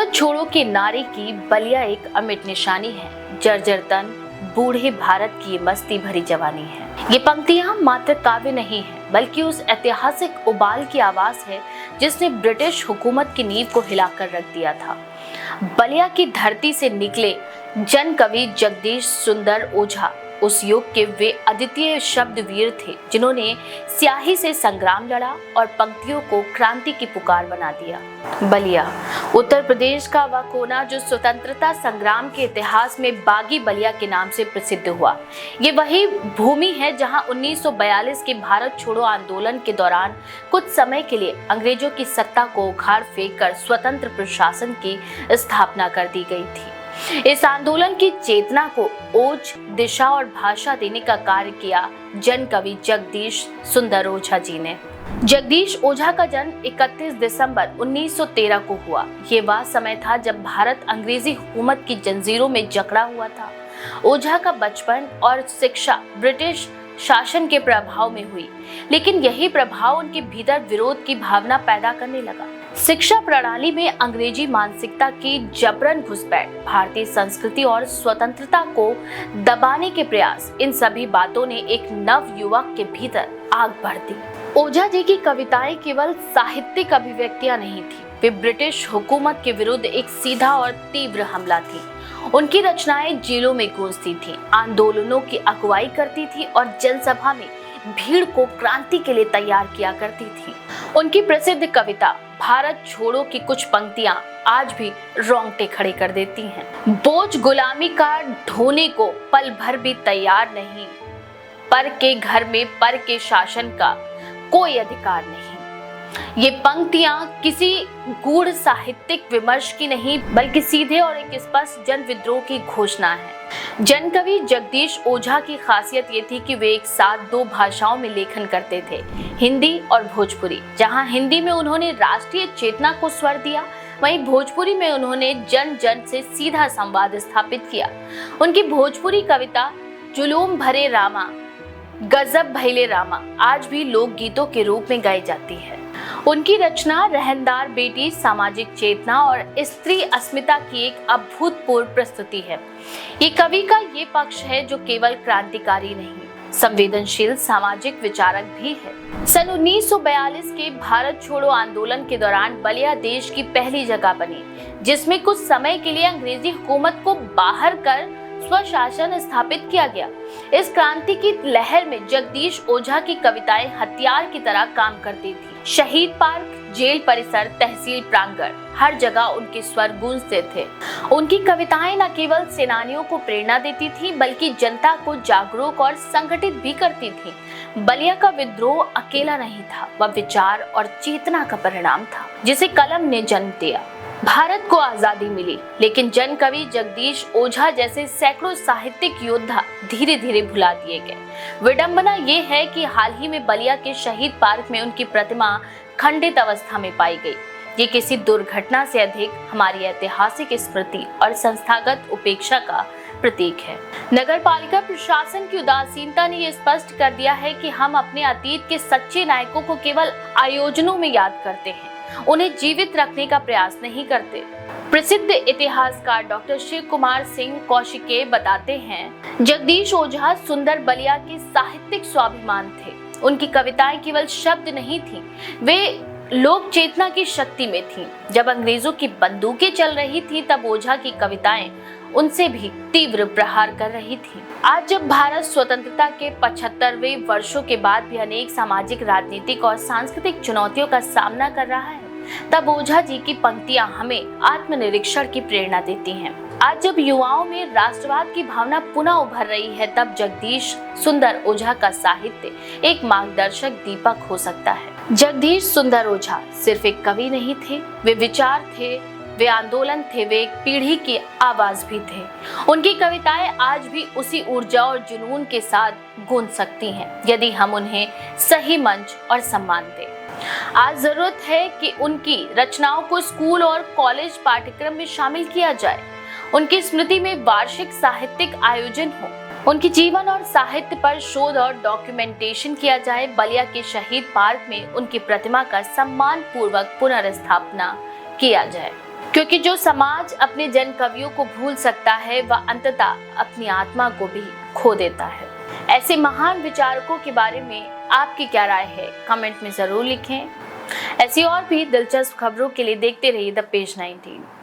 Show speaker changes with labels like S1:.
S1: भारत छोड़ो के नारे की बलिया एक अमिट निशानी है। जर्जर तन बूढ़े भारत की ये मस्ती भरी जवानी है। ये पंक्तियां मात्र काव्य नहीं है, बल्कि उस ऐतिहासिक उबाल की आवाज है जिसने ब्रिटिश हुकूमत की नींव को हिलाकर रख दिया था। बलिया की धरती से निकले जन कवि जगदीश सुंदर ओझा उस युग के वे अद्वितीय शब्द वीर थे जिन्होंने स्याही से संग्राम लड़ा और पंक्तियों को क्रांति की पुकार बना दिया। बलिया उत्तर प्रदेश का वह कोना जो स्वतंत्रता संग्राम के इतिहास में बागी बलिया के नाम से प्रसिद्ध हुआ। ये वही भूमि है जहां 1942 के भारत छोड़ो आंदोलन के दौरान कुछ समय के लिए अंग्रेजों की सत्ता को उखाड़ फेंक कर स्वतंत्र प्रशासन की स्थापना कर दी गई थी। इस आंदोलन की चेतना को ओज, दिशा और भाषा देने का कार्य किया जन कवि जगदीश सुंदर ओझा जी ने। जगदीश ओझा का जन्म 31 दिसंबर 1913 को हुआ। ये वह समय था जब भारत अंग्रेजी हुकूमत की जंजीरों में जकड़ा हुआ था। ओझा का बचपन और शिक्षा ब्रिटिश शासन के प्रभाव में हुई, लेकिन यही प्रभाव उनके भीतर विरोध की भावना पैदा करने लगा। शिक्षा प्रणाली में अंग्रेजी मानसिकता की जबरन घुसपैठ, भारतीय संस्कृति और स्वतंत्रता को दबाने के प्रयास, इन सभी बातों ने एक नव युवक के भीतर आग भर दी। ओझा जी की कविताएं केवल साहित्यिक अभिव्यक्तियां नहीं थी, वे ब्रिटिश हुकूमत के विरुद्ध एक सीधा और तीव्र हमला थी। उनकी रचनाएं जेलों में गूंजती थीं, आंदोलनों की अगुवाई करती थी और जनसभा में भीड़ को क्रांति के लिए तैयार किया करती थी। उनकी प्रसिद्ध कविता भारत छोड़ो की कुछ पंक्तियां आज भी रोंगटे खड़े कर देती हैं। बोझ गुलामी का ढोने को पल भर भी तैयार नहीं, पर के घर में पर के शासन का कोई अधिकार नहीं। ये पंक्तियां किसी गूढ़ साहित्यिक विमर्श की नहीं, बल्कि सीधे और एक स्पष्ट जन विद्रोह की घोषणा है। जन कवि जगदीश ओझा की खासियत ये थी कि वे एक साथ दो भाषाओं में लेखन करते थे, हिंदी और भोजपुरी। जहां हिंदी में उन्होंने राष्ट्रीय चेतना को स्वर दिया, वहीं भोजपुरी में उन्होंने जन जन से सीधा संवाद स्थापित किया। उनकी भोजपुरी कविता जुलूम भरे रामा, गजब भैले रामा आज भी लोकगीतों के रूप में गाई जाती है। उनकी रचना रहनदार बेटी, सामाजिक चेतना और स्त्री अस्मिता की एक अभूतपूर्व प्रस्तुति है। ये कवि का ये पक्ष है जो केवल क्रांतिकारी नहीं, संवेदनशील सामाजिक विचारक भी है। सन 1942 के भारत छोड़ो आंदोलन के दौरान बलिया देश की पहली जगह बनी, जिसमें कुछ समय के लिए अंग्रेजी हुकूमत को बाहर कर स्वशासन स्थापित किया गया। इस क्रांति की लहर में जगदीश ओझा की कविताएं हथियार की तरह काम करती थी। शहीद पार्क, जेल परिसर, तहसील प्रांगण, हर जगह उनके स्वर गूंजते थे। उनकी कविताएं न केवल सेनानियों को प्रेरणा देती थी, बल्कि जनता को जागरूक और संगठित भी करती थी। बलिया का विद्रोह अकेला नहीं था, वह विचार और चेतना का परिणाम था जिसे कलम ने जन्म दिया। भारत को आजादी मिली, लेकिन जन कवि जगदीश ओझा जैसे सैकड़ों साहित्यिक योद्धा धीरे धीरे भुला दिए गए। विडंबना ये है कि हाल ही में बलिया के शहीद पार्क में उनकी प्रतिमा खंडित अवस्था में पाई गई। ये किसी दुर्घटना से अधिक हमारी ऐतिहासिक स्मृति और संस्थागत उपेक्षा का प्रतीक है। नगर पालिका प्रशासन की उदासीनता ने ये स्पष्ट कर दिया है कि हम अपने अतीत के सच्चे नायकों को केवल आयोजनों में याद करते हैं, उन्हें जीवित रखने का प्रयास नहीं करते। प्रसिद्ध इतिहासकार डॉक्टर शिव कुमार सिंह कौशिके बताते हैं, जगदीश ओझा सुंदर बलिया के साहित्यिक स्वाभिमान थे। उनकी कविताएं केवल शब्द नहीं थीं, वे लोक चेतना की शक्ति में थीं। जब अंग्रेजों की बंदूकें चल रही थी, तब ओझा की कविताएं उनसे भी तीव्र प्रहार कर रही थी। आज जब भारत स्वतंत्रता के 75वें वर्षों के बाद भी अनेक सामाजिक, राजनीतिक और सांस्कृतिक चुनौतियों का सामना कर रहा है, तब ओझा जी की पंक्तियां हमें आत्मनिरीक्षण की प्रेरणा देती हैं। आज जब युवाओं में राष्ट्रवाद की भावना पुनः उभर रही है, तब जगदीश सुंदर ओझा का साहित्य एक मार्गदर्शक दीपक हो सकता है। जगदीश सुंदर ओझा सिर्फ एक कवि नहीं थे, वे विचार थे, वे आंदोलन थे, वे एक पीढ़ी की आवाज भी थे। उनकी कविताएं आज भी उसी ऊर्जा और जुनून के साथ गूंज सकती हैं, यदि हम उन्हें सही मंच और सम्मान दें। आज जरूरत है कि उनकी रचनाओं को स्कूल और कॉलेज पाठ्यक्रम में शामिल किया जाए, उनकी स्मृति में वार्षिक साहित्यिक आयोजन हो, उनके जीवन और साहित्य पर शोध और डॉक्यूमेंटेशन किया जाए। बलिया के शहीद पार्क में उनकी प्रतिमा का सम्मान पूर्वक पुनर्स्थापना किया जाए। क्योंकि जो समाज अपने जन कवियों को भूल सकता है वह अंततः अपनी आत्मा को भी खो देता है। ऐसे महान विचारकों के बारे में आपकी क्या राय है, कमेंट में जरूर लिखें। ऐसी और भी दिलचस्प खबरों के लिए देखते रहिए द पेज 19।